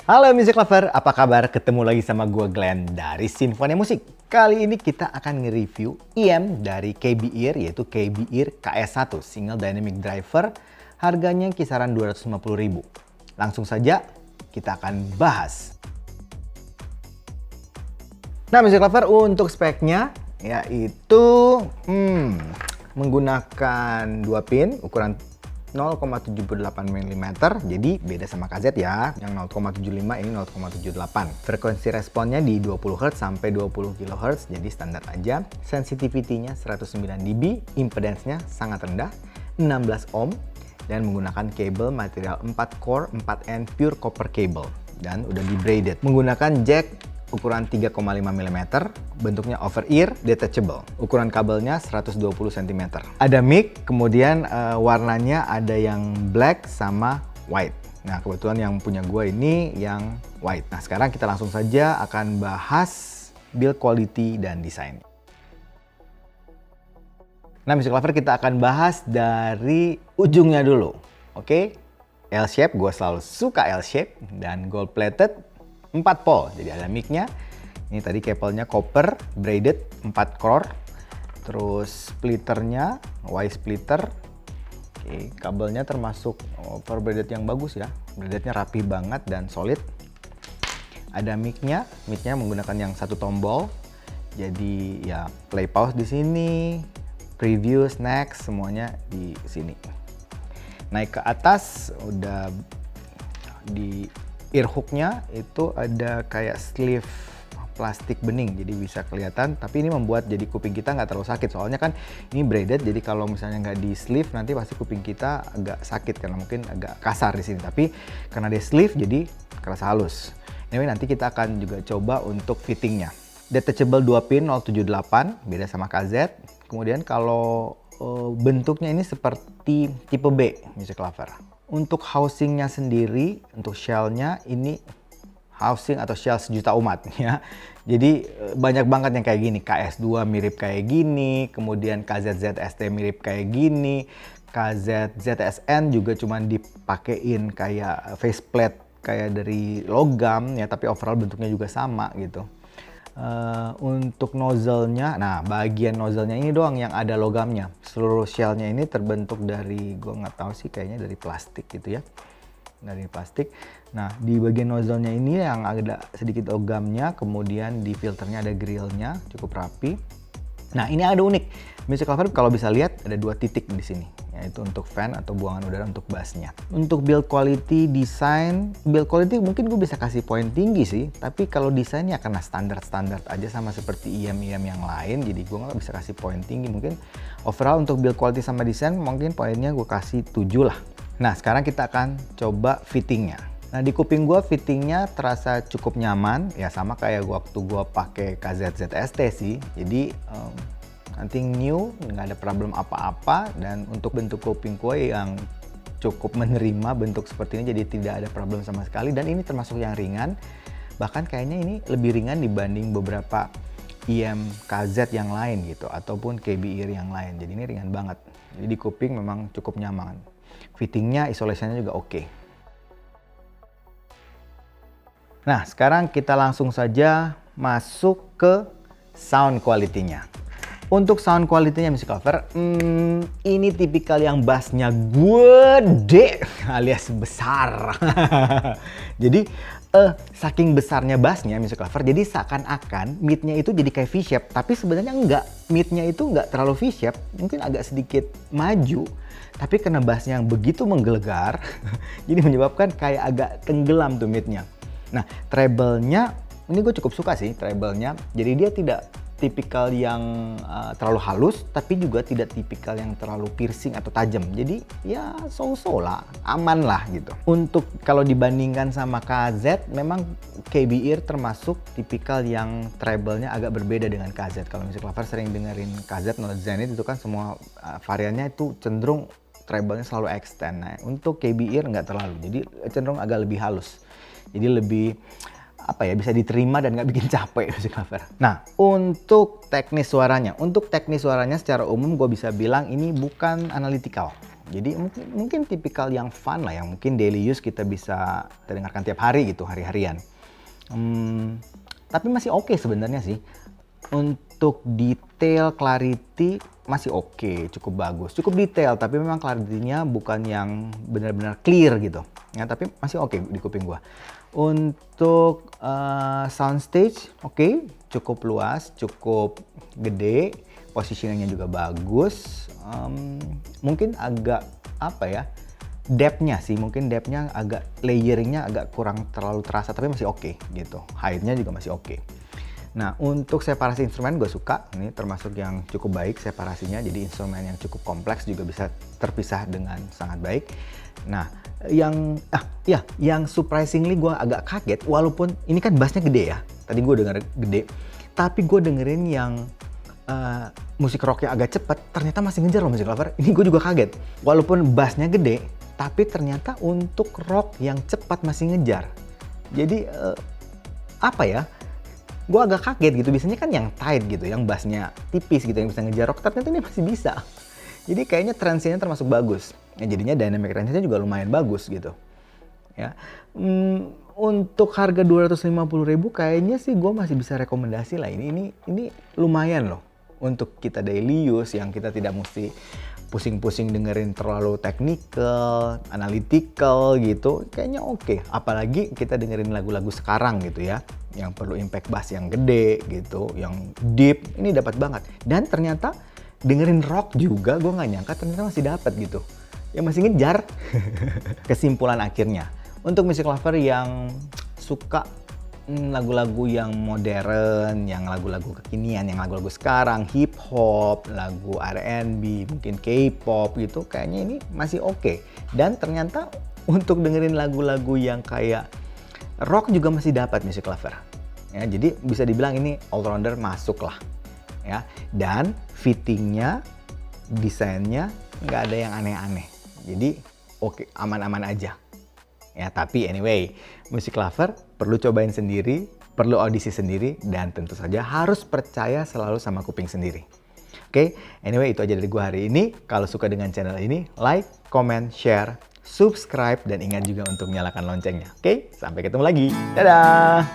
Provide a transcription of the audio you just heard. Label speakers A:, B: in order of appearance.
A: Halo Music Lover, apa kabar? Ketemu lagi sama gue Glenn dari Sinfonia Musik. Kali ini kita akan nge-review EM dari KB Ear, yaitu KB Ear KS1 Single Dynamic Driver. Harganya kisaran 250.000. Langsung saja kita akan bahas. Nah Music Lover, untuk speknya yaitu menggunakan 2 pin ukuran 0,78 mm, jadi beda sama KZ ya, yang 0,75 ini 0,78. Frekuensi responnya di 20 Hz sampai 20 kHz, jadi standar aja. Sensitivity-nya 109 dB, impedance-nya sangat rendah, 16 ohm, dan menggunakan kabel material 4 core 4N pure copper cable, dan udah di braided. Menggunakan jack ukuran 3,5 mm, bentuknya over ear detachable. Ukuran kabelnya 120 cm. Ada mic, kemudian warnanya ada yang black sama white. Nah, kebetulan yang punya gue ini yang white. Nah, sekarang kita langsung saja akan bahas build quality dan desain. Nah, Music Lover, kita akan bahas dari ujungnya dulu. Oke? L-shape, gue selalu suka L-shape, dan gold plated 4 pole, jadi ada mic-nya. Ini tadi kabelnya copper, braided, 4 core. Terus splitternya, Y splitter. Oke, kabelnya termasuk over braided yang bagus ya. Braidednya rapi banget dan solid. Ada mic-nya menggunakan yang 1 tombol. Jadi ya play pause di sini, preview, next, semuanya di sini. Naik ke atas udah di ear hook-nya itu ada kayak sleeve plastik bening, jadi bisa kelihatan, tapi ini membuat jadi kuping kita nggak terlalu sakit, soalnya kan ini braided, jadi kalau misalnya nggak di sleeve nanti pasti kuping kita agak sakit karena mungkin agak kasar di sini, tapi karena dia sleeve jadi kerasa halus. Anyway, nanti kita akan juga coba untuk fittingnya. Detachable 2 pin 078, beda sama KZ. Kemudian kalau bentuknya ini seperti tipe B Music Lover. Untuk housingnya sendiri, untuk shell-nya ini housing atau shell sejuta umat ya. Jadi banyak banget yang kayak gini. KS2 mirip kayak gini, kemudian KZ-ZST mirip kayak gini, KZ-ZSN juga cuman dipakein kayak faceplate kayak dari logam ya, tapi overall bentuknya juga sama gitu. Untuk nozzle-nya, nah bagian nozzle-nya ini doang yang ada logamnya. Seluruh shell-nya ini terbentuk dari, gue nggak tahu sih, kayaknya dari plastik gitu ya, dari plastik. Nah di bagian nozzle-nya ini yang ada sedikit logamnya, kemudian di filternya ada grill-nya, cukup rapi. Nah ini ada unik, Music Lover kalau bisa lihat ada 2 titik di sini, yaitu untuk fan atau buangan udara untuk bassnya. Untuk build quality, desain, build quality mungkin gue bisa kasih poin tinggi sih, tapi kalau desainnya karena standar-standar aja sama seperti EM-EM yang lain, jadi gue nggak bisa kasih poin tinggi. Mungkin overall untuk build quality sama desain mungkin poinnya gue kasih 7 lah. Nah sekarang kita akan coba fittingnya. Nah di kuping gue fittingnya terasa cukup nyaman, ya sama kayak waktu gue pakai KZ-ZST sih. Jadi nothing new, nggak ada problem apa-apa, dan untuk bentuk kuping gue yang cukup menerima bentuk seperti ini, jadi tidak ada problem sama sekali, dan ini termasuk yang ringan, bahkan kayaknya ini lebih ringan dibanding beberapa EM KZ yang lain gitu, ataupun KB Ear yang lain, jadi ini ringan banget. Jadi di kuping memang cukup nyaman. Fittingnya, isolationnya juga oke. Nah sekarang kita langsung saja masuk ke sound quality-nya. Untuk sound quality-nya Music Lover, ini tipikal yang bassnya gede alias besar. Jadi saking besarnya bassnya Music Lover, jadi seakan-akan mid-nya itu jadi kayak V-shape, tapi sebenarnya enggak. Mid-nya itu enggak terlalu V-shape, mungkin agak sedikit maju, tapi karena bassnya yang begitu menggelegar, jadi menyebabkan kayak agak tenggelam tuh mid-nya. Nah, treble-nya ini gue cukup suka sih treble-nya. Jadi dia tidak tipikal yang terlalu halus, tapi juga tidak tipikal yang terlalu piercing atau tajam. Jadi ya so-so lah, aman lah gitu. Untuk kalau dibandingkan sama KZ, memang KB Ear termasuk tipikal yang treble-nya agak berbeda dengan KZ. Kalau Music Lover sering dengerin KZ, Note Zenith itu kan semua variannya itu cenderung treble-nya selalu extend. Nah, untuk KB Ear nggak terlalu, jadi cenderung agak lebih halus. Jadi lebih apa ya, bisa diterima dan nggak bikin capek Music Lover. Nah, untuk teknis suaranya secara umum gue bisa bilang ini bukan analytical. Jadi mungkin tipikal yang fun lah, yang mungkin daily use kita bisa terdengarkan tiap hari gitu, hari-harian. Tapi masih oke sebenarnya sih. Untuk detail, clarity masih oke, cukup bagus. Cukup detail, tapi memang clarity-nya bukan yang benar-benar clear gitu. Ya, tapi masih oke di kuping gua. Untuk soundstage, oke, cukup luas, cukup gede, positioningnya juga bagus. Mungkin agak apa ya, depth-nya sih, mungkin depth-nya agak, layering-nya agak kurang terlalu terasa, tapi masih oke gitu. Height-nya juga masih oke. Nah, untuk separasi instrumen gue suka, ini termasuk yang cukup baik separasinya, jadi instrumen yang cukup kompleks juga bisa terpisah dengan sangat baik. Nah, yang surprisingly gue agak kaget, walaupun ini kan bassnya gede ya, tadi gue denger gede, tapi gue dengerin yang musik rocknya agak cepet, ternyata masih ngejar loh Music Lover. Ini gue juga kaget, walaupun bassnya gede, tapi ternyata untuk rock yang cepat masih ngejar. Jadi apa ya? Gue agak kaget gitu, biasanya kan yang tight gitu, yang bassnya tipis gitu, yang bisa ngejar rock, tapi ternyata ini masih bisa. Jadi kayaknya transinya termasuk bagus. Ya, jadinya dynamic range-nya juga lumayan bagus gitu. Ya, untuk harga 250.000 kayaknya sih gue masih bisa rekomendasi lah. Ini lumayan loh untuk kita daily use yang kita tidak mesti pusing-pusing dengerin terlalu technical, analytical gitu, kayaknya oke. Apalagi kita dengerin lagu-lagu sekarang gitu ya, yang perlu impact bass yang gede gitu, yang deep, ini dapat banget. Dan ternyata dengerin rock juga gue nggak nyangka ternyata masih dapat gitu, yang masih ngejar. Kesimpulan akhirnya, untuk music lover yang suka lagu-lagu yang modern, yang lagu-lagu kekinian, yang lagu-lagu sekarang, hip hop, lagu R&B, mungkin K-pop gitu, kayaknya ini masih oke. Dan ternyata untuk dengerin lagu-lagu yang kayak rock juga masih dapat music lover. Ya, jadi bisa dibilang ini all rounder masuk lah. Ya, dan fittingnya, desainnya nggak ada yang aneh-aneh. Jadi oke, aman-aman aja. Ya, tapi anyway, music lover perlu cobain sendiri, perlu audisi sendiri, dan tentu saja harus percaya selalu sama kuping sendiri. Oke, anyway itu aja dari gua hari ini. Kalau suka dengan channel ini, like, comment, share, subscribe, dan ingat juga untuk nyalakan loncengnya. Oke, sampai ketemu lagi. Dadah!